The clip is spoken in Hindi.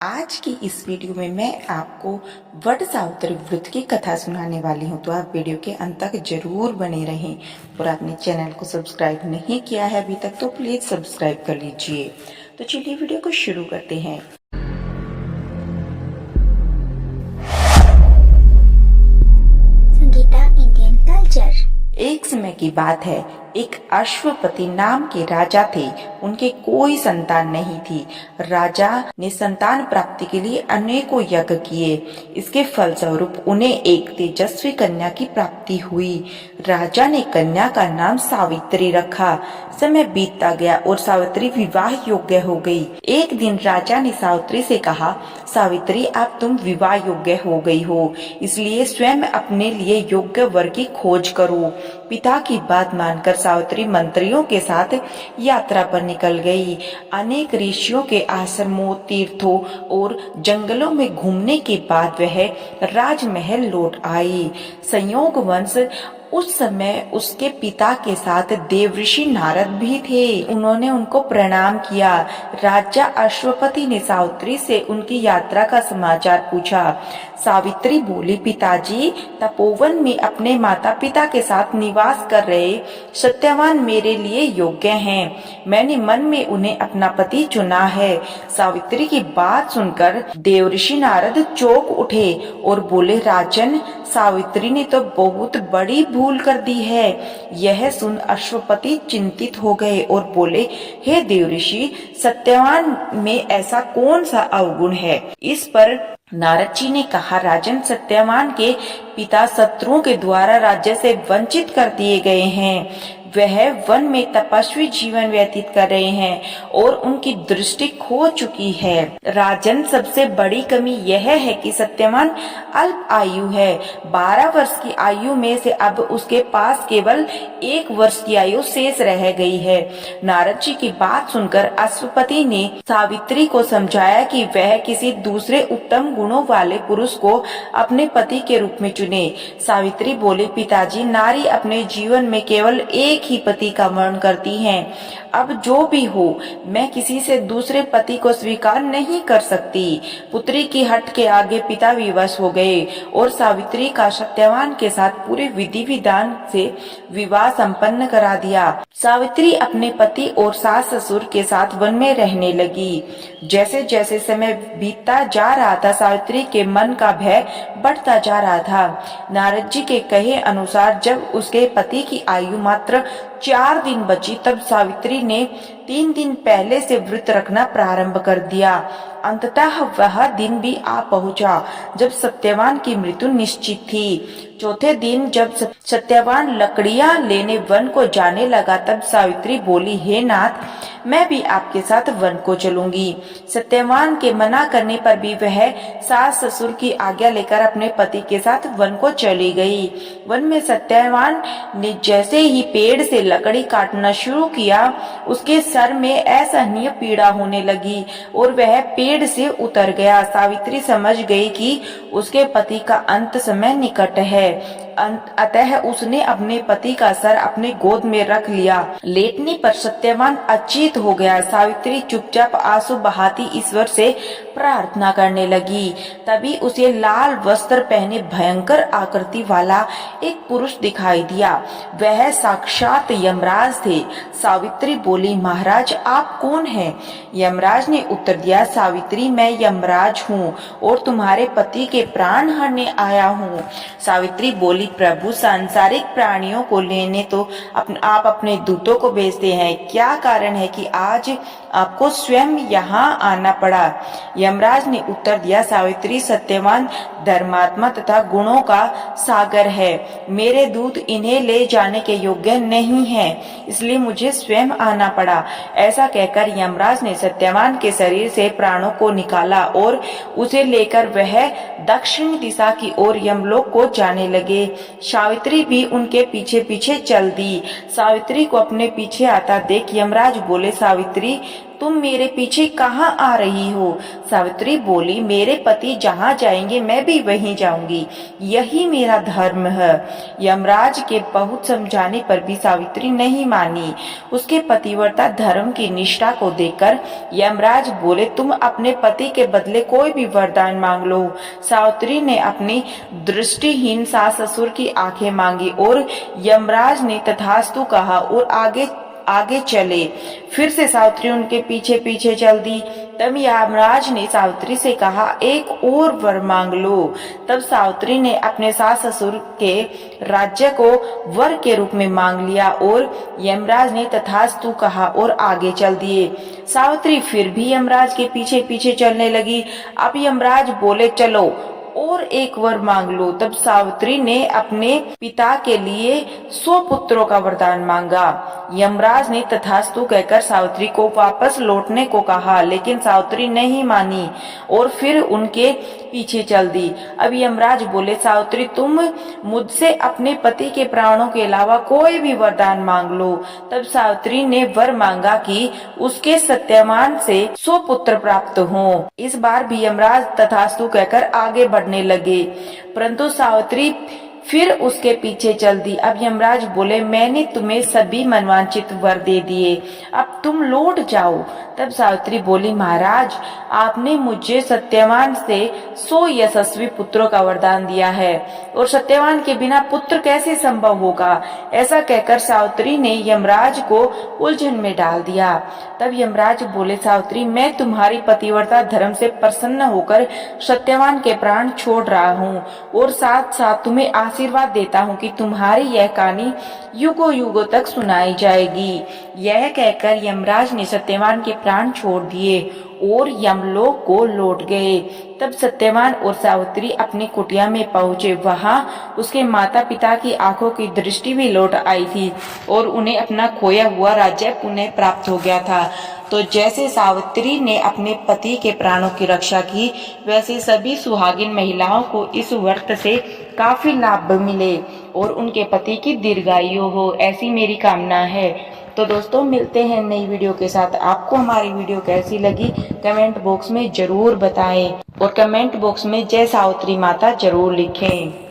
आज की इस वीडियो में मैं आपको वट सावित्री व्रत की कथा सुनाने वाली हूँ, तो आप वीडियो के अंत तक जरूर बने रहें। और आपने चैनल को सब्सक्राइब नहीं किया है अभी तक तो प्लीज सब्सक्राइब कर लीजिए। तो चलिए वीडियो को शुरू करते हैं। Sangeeta Indian culture. एक समय की बात है, एक अश्वपति नाम के राजा थे। उनके कोई संतान नहीं थी। राजा ने संतान प्राप्ति के लिए अनेकों यज्ञ किए। इसके फलस्वरूप उन्हें एक तेजस्वी कन्या की प्राप्ति हुई। राजा ने कन्या का नाम सावित्री रखा। समय बीतता गया और सावित्री विवाह योग्य हो गई। एक दिन राजा ने सावित्री से कहा, सावित्री अब तुम विवाह योग्य हो गई हो, इसलिए स्वयं अपने लिए योग्य वर की खोज करो। पिता की बात मानकर सावित्री मंत्रियों के साथ यात्रा पर निकल गई। अनेक ऋषियों के आश्रमों, तीर्थों और जंगलों में घूमने के बाद वह राजमहल लौट आई। संयोगवश उस समय उसके पिता के साथ देवऋषि नारद भी थे। उन्होंने उनको प्रणाम किया। राजा अश्वपति ने सावित्री से उनकी यात्रा का समाचार पूछा। सावित्री बोली, पिताजी, तपोवन में अपने माता पिता के साथ निवास कर रहे सत्यवान मेरे लिए योग्य हैं। मैंने मन में उन्हें अपना पति चुना है। सावित्री की बात सुनकर देवऋषि नारद चौंक उठे और बोले, राजन, सावित्री ने तो बहुत बड़ी भूल कर दी है। यह सुन अश्वपति चिंतित हो गए और बोले, हे देवऋषि, सत्यवान में ऐसा कौन सा अवगुण है? इस पर नारद जी ने कहा, राजन, सत्यवान के पिता शत्रुओं के द्वारा राज्य से वंचित कर दिए गए हैं। वह वन में तपस्वी जीवन व्यतीत कर रहे हैं और उनकी दृष्टि खो चुकी है। राजन, सबसे बड़ी कमी यह है कि सत्यवान अल्प आयु है। 12 वर्ष की आयु में से अब उसके पास केवल 1 वर्ष की आयु शेष रह गई है। नारद जी की बात सुनकर अश्वपति ने सावित्री को समझाया कि वह किसी दूसरे उत्तम गुणों वाले पुरुष को अपने पति के रूप में चुने। सावित्री बोली, पिताजी, नारी अपने जीवन में केवल एक ही पति का वर्ण करती हैं। अब जो भी हो, मैं किसी से दूसरे पति को स्वीकार नहीं कर सकती। पुत्री की हट के आगे पिता विवश हो गए और सावित्री का सत्यवान के साथ पूरे विधि विधान से विवाह संपन्न करा दिया। सावित्री अपने पति और सास ससुर के साथ वन में रहने लगी। जैसे जैसे समय बीतता जा रहा था, सावित्री के मन का भय बढ़ता जा रहा था। नारद जी के कहे अनुसार जब उसके पति की आयु मात्र 4 दिन बची, तब सावित्री ने 3 दिन पहले से व्रत रखना प्रारंभ कर दिया। अंततः वह दिन भी आ पहुंचा जब सत्यवान की मृत्यु निश्चित थी। चौथे दिन जब सत्यवान लकड़ियां लेने वन को जाने लगा, तब सावित्री बोली, हे नाथ, मैं भी आपके साथ वन को चलूंगी। सत्यवान के मना करने पर भी वह सास ससुर की आज्ञा लेकर अपने पति के साथ वन को चली गई। वन में सत्यवान ने जैसे ही पेड़ से लकड़ी काटना शुरू किया, उसके सर में असहनीय पीड़ा होने लगी और वह पेड़ से उतर गया। सावित्री समझ गई कि उसके पति का अंत समय निकट है। अतः उसने अपने पति का सर अपने गोद में रख लिया। लेटने पर सत्यवान अचेत हो गया। सावित्री चुपचाप आंसू बहाती ईश्वर से प्रार्थना करने लगी। तभी उसे लाल वस्त्र पहने भयंकर आकृति वाला एक पुरुष दिखाई दिया। वह साक्षात यमराज थे। सावित्री बोली, महाराज, आप कौन हैं? यमराज ने उत्तर दिया, सावित्री, मैं यमराज हूँ और तुम्हारे पति के प्राण हरने आया हूँ। सावित्री बोली, प्रभु, सांसारिक प्राणियों को लेने तो आप अपने दूतों को भेजते हैं। क्या कारण है कि आज आपको स्वयं यहाँ आना पड़ा? यमराज ने उत्तर दिया, सावित्री, सत्यवान धर्मात्मा तथा गुणों का सागर है। मेरे दूत इन्हें ले जाने के योग्य नहीं हैं, इसलिए मुझे स्वयं आना पड़ा। ऐसा कहकर यमराज ने सत्यवान के शरीर से प्राणों को निकाला और उसे लेकर वह दक्षिण दिशा की ओर यमलोक को जाने लगे। सावित्री भी उनके पीछे पीछे चल दी। सावित्री को अपने पीछे आता देख यमराज बोले, सावित्री, तुम मेरे पीछे कहाँ आ रही हो? सावित्री बोली, मेरे पति जहाँ जाएंगे मैं भी वहीं जाऊंगी, यही मेरा धर्म है। यमराज के बहुत समझाने पर भी सावित्री नहीं मानी। उसके पतिव्रता धर्म की निष्ठा को देखकर यमराज बोले, तुम अपने पति के बदले कोई भी वरदान मांग लो। सावित्री ने अपनी दृष्टिहीन सास ससुर की आंखें मांगी और यमराज ने तथास्तु कहा और आगे आगे चले। फिर से सावित्री उनके पीछे पीछे चल दी। तब यमराज ने सावित्री से कहा, एक और वर मांग लो। तब सावित्री ने अपने सास ससुर के राज्य को वर के रूप में मांग लिया और यमराज ने तथास्तु कहा और आगे चल दिए। सावित्री फिर भी यमराज के पीछे पीछे चलने लगी। अब यमराज बोले, चलो और एक वर मांग लो। तब सावित्री ने अपने पिता के लिए 100 पुत्रों का वरदान मांगा। यमराज ने तथास्तु कहकर सावित्री को वापस लौटने को कहा, लेकिन सावित्री नहीं मानी और फिर उनके पीछे चल दी। अब यमराज बोले, सावित्री तुम मुझसे अपने पति के प्राणों के अलावा कोई भी वरदान मांग लो। तब सावित्री ने वर मांगा कि उसके सत्यवान से 100 पुत्र प्राप्त हों। इस बार भी यमराज तथास्तु कहकर आगे बढ़ने लगे, परंतु सावित्री फिर उसके पीछे चल दी। अब यमराज बोले, मैंने तुम्हें सभी मनवांछित वर दे दिए, अब तुम लौट जाओ। तब सावित्री बोली, महाराज आपने मुझे सत्यवान से 100 यशस्वी पुत्रों का वरदान दिया है और सत्यवान के बिना पुत्र कैसे संभव होगा? ऐसा कहकर सावित्री ने यमराज को उलझन में डाल दिया। तब यमराज बोले, सावित्री मैं तुम्हारी पतिव्रता धर्म से प्रसन्न होकर सत्यवान के प्राण छोड़ रहा हूँ और साथ साथ तुम्हें आशीर्वाद देता हूँ कि तुम्हारी यह कहानी युगों युगों तक सुनाई जाएगी। यह कहकर यमराज ने सत्यवान के प्राण छोड़ दिए और यमलोक को लौट गए। तब सत्यवान और सावित्री अपनी कुटिया में पहुंचे। वहां उसके माता पिता की आंखों की दृष्टि भी लौट आई थी और उन्हें अपना खोया हुआ राज्य पुनः प्राप्त हो गया था। तो जैसे सावित्री ने अपने पति के प्राणों की रक्षा की, वैसे सभी सुहागिन महिलाओं को इस व्रत से काफी लाभ मिले और उनके पति की दीर्घायु हो, ऐसी मेरी कामना है। तो दोस्तों मिलते हैं नई वीडियो के साथ। आपको हमारी वीडियो कैसी लगी कमेंट बॉक्स में जरूर बताएं और कमेंट बॉक्स में जय सावित्री माता जरूर लिखें।